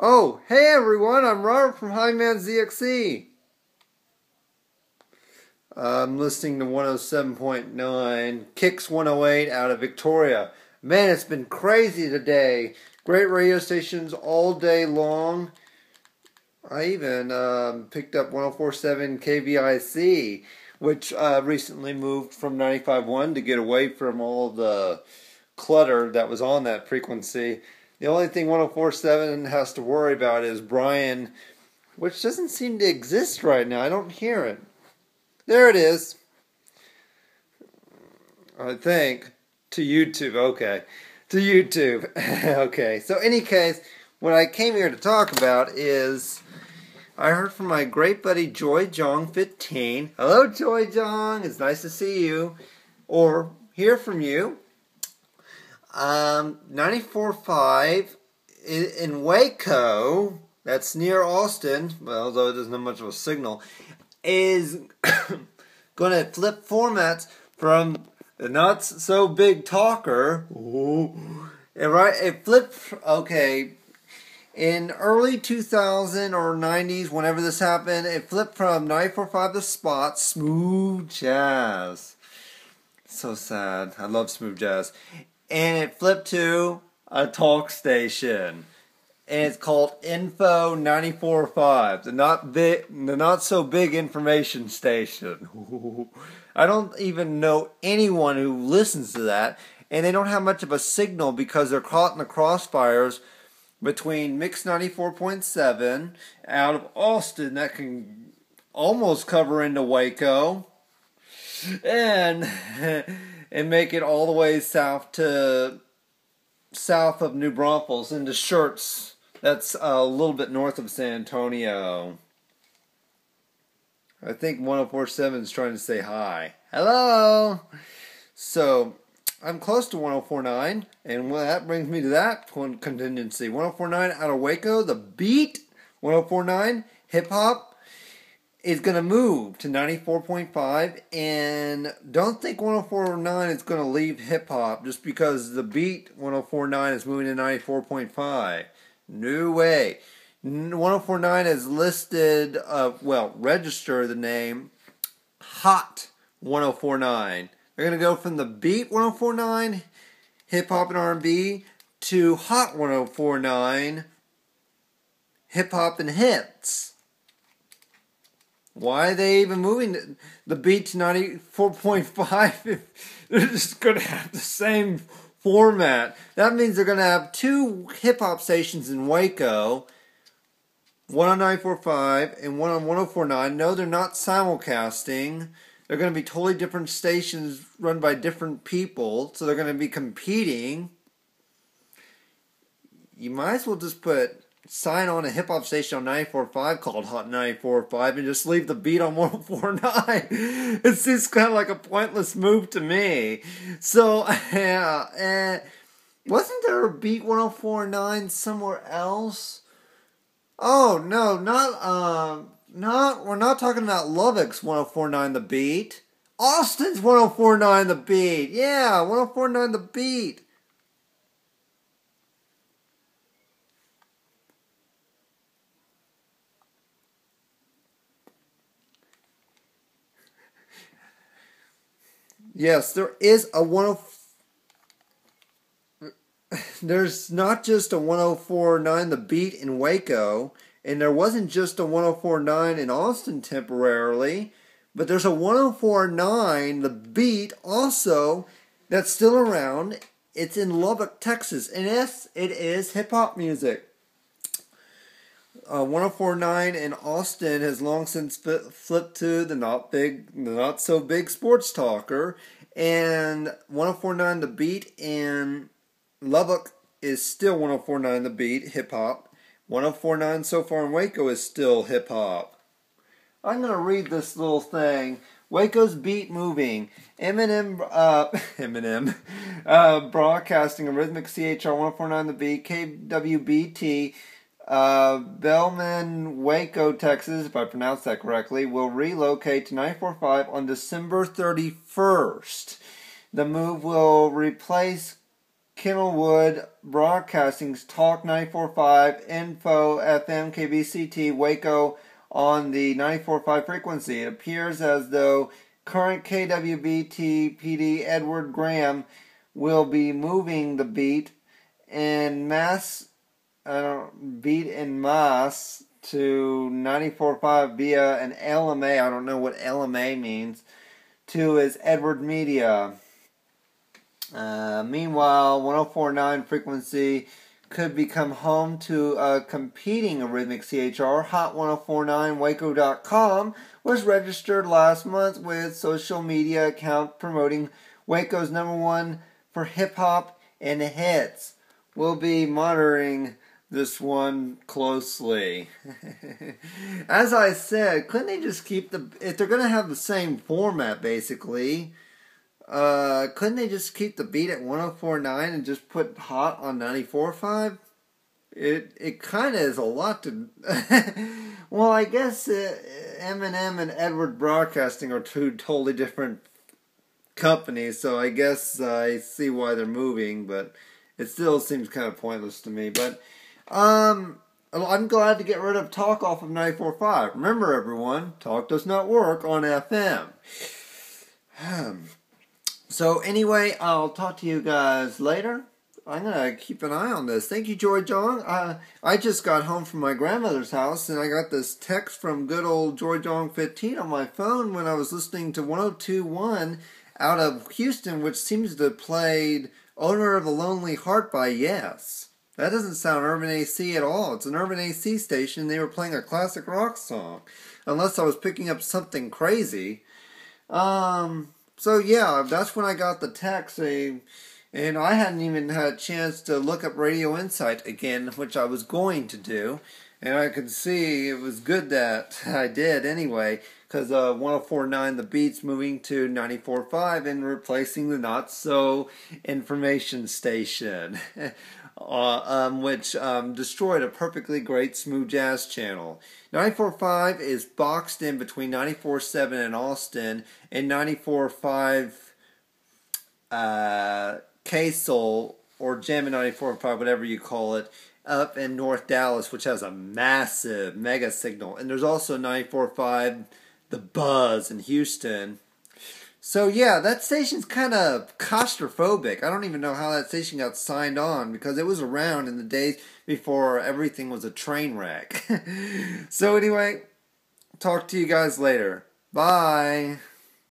Oh, hey everyone, I'm Robert from Highman ZXE. I'm listening to 107.9, Kicks 108 out of Victoria. Man, it's been crazy today. Great radio stations all day long. I even picked up 104.7 KVIC, which recently moved from 95.1 to get away from all the clutter that was on that frequency. The only thing 104.7 has to worry about is Brian, which doesn't seem to exist right now. I don't hear it. There it is. I think. To YouTube. Okay. To YouTube. Okay. So, any case, what I came here to talk about is I heard from my great buddy Joy Jong 15. Hello, Joy Jong. It's nice to see you or hear from you. 94.5 in Waco, that's near Austin, well, although it doesn't have much of a signal, is going to flip formats from the not so big talker. It flipped, okay, in early 2000 or 90s, whenever this happened, it flipped from 94.5 The Spot, smooth jazz. So sad. I love smooth jazz. And it flipped to a talk station, and it's called Info 94.5, the not so big information station. I don't even know anyone who listens to that, and they don't have much of a signal because they're caught in the crossfires between Mix 94.7 out of Austin that can almost cover into Waco, and make it all the way south of New Braunfels into Schertz. That's a little bit north of San Antonio. I think 104.7 is trying to say hi. Hello! So, I'm close to 104.9, and that brings me to that contingency. 104.9 out of Waco, the beat, 104.9, hip-hop, is going to move to 94.5, and don't think 104.9 is going to leave hip-hop just because the beat 104.9 is moving to 94.5. No way. 104.9 is listed, register the name Hot 104.9. They're going to go from the beat 104.9, hip-hop and R&B, to Hot 104.9, hip-hop and hits. Why are they even moving the beat to 94.5 if they're just going to have the same format? That means they're going to have two hip-hop stations in Waco, one on 94.5 and one on 104.9. No, they're not simulcasting. They're going to be totally different stations run by different people, so they're going to be competing. You might as well just sign on a hip-hop station on 94.5 called Hot 94.5 and just leave the beat on 104.9. It seems kind of like a pointless move to me. So, wasn't there a beat 104.9 somewhere else? Oh, no, we're not talking about Lubbock's 104.9 The Beat. Austin's 104.9 The Beat. Yeah, 104.9 The Beat. Yes, there is a there's not just a 104.9 The Beat in Waco, and there wasn't just a 104.9 in Austin temporarily, but there's a 104.9 The Beat also that's still around. It's in Lubbock, Texas, and yes, it is hip-hop music. 104.9 in Austin has long since flipped to the not so big sports talker, and 104.9 The Beat in Lubbock is still 104.9 The Beat hip hop. 104.9 so far in Waco is still hip hop. I'm gonna read this little thing. Waco's beat moving. Eminem broadcasting a rhythmic CHR 104.9 The Beat KWBT. Bellman, Waco, Texas, if I pronounced that correctly, will relocate to 94.5 on December 31st. The move will replace Kenilwood Broadcasting's Talk 94.5, Info FM KBCT Waco on the 94.5 frequency. It appears as though current KWBT PD Edward Graham will be moving the beat in mass to 94.5 via an LMA. I don't know what LMA means. To his Edward Media. Meanwhile, 104.9 frequency could become home to a competing arrhythmic CHR. Hot 104.9 Waco.com was registered last month with social media account promoting Waco's #1 for hip hop and hits. We'll be monitoring this one closely. As I said, couldn't they just keep if they're going to have the same format basically, couldn't they just keep the beat at 104.9 and just put Hot on 94.5? It kind of is a lot to... Well, I guess Eminem and Edward Broadcasting are two totally different companies, so I guess I see why they're moving, but it still seems kind of pointless to me. But I'm glad to get rid of Talk off of 94.5. Remember, everyone, Talk does not work on FM. So anyway, I'll talk to you guys later. I'm going to keep an eye on this. Thank you, Joy Jong. I just got home from my grandmother's house, and I got this text from good old Joy Jong 15 on my phone when I was listening to 102.1 out of Houston, which seems to have played Owner of a Lonely Heart by Yes. That doesn't sound Urban AC at all. It's an Urban AC station. They were playing a classic rock song. Unless I was picking up something crazy. So yeah, that's when I got the text. And I hadn't even had a chance to look up Radio Insight again, which I was going to do. And I could see it was good that I did anyway, because 104.9 The Beat's moving to 94.5 and replacing the Not So information station, which destroyed a perfectly great smooth jazz channel. 94.5 is boxed in between 94.7 in Austin and 94.5 K-Soul, or Jammin' 94.5, whatever you call it, up in North Dallas, which has a massive mega signal. And there's also 94.5 The Buzz in Houston. So yeah, that station's kind of claustrophobic. I don't even know how that station got signed on, because it was around in the days before everything was a train wreck. So anyway, talk to you guys later. Bye.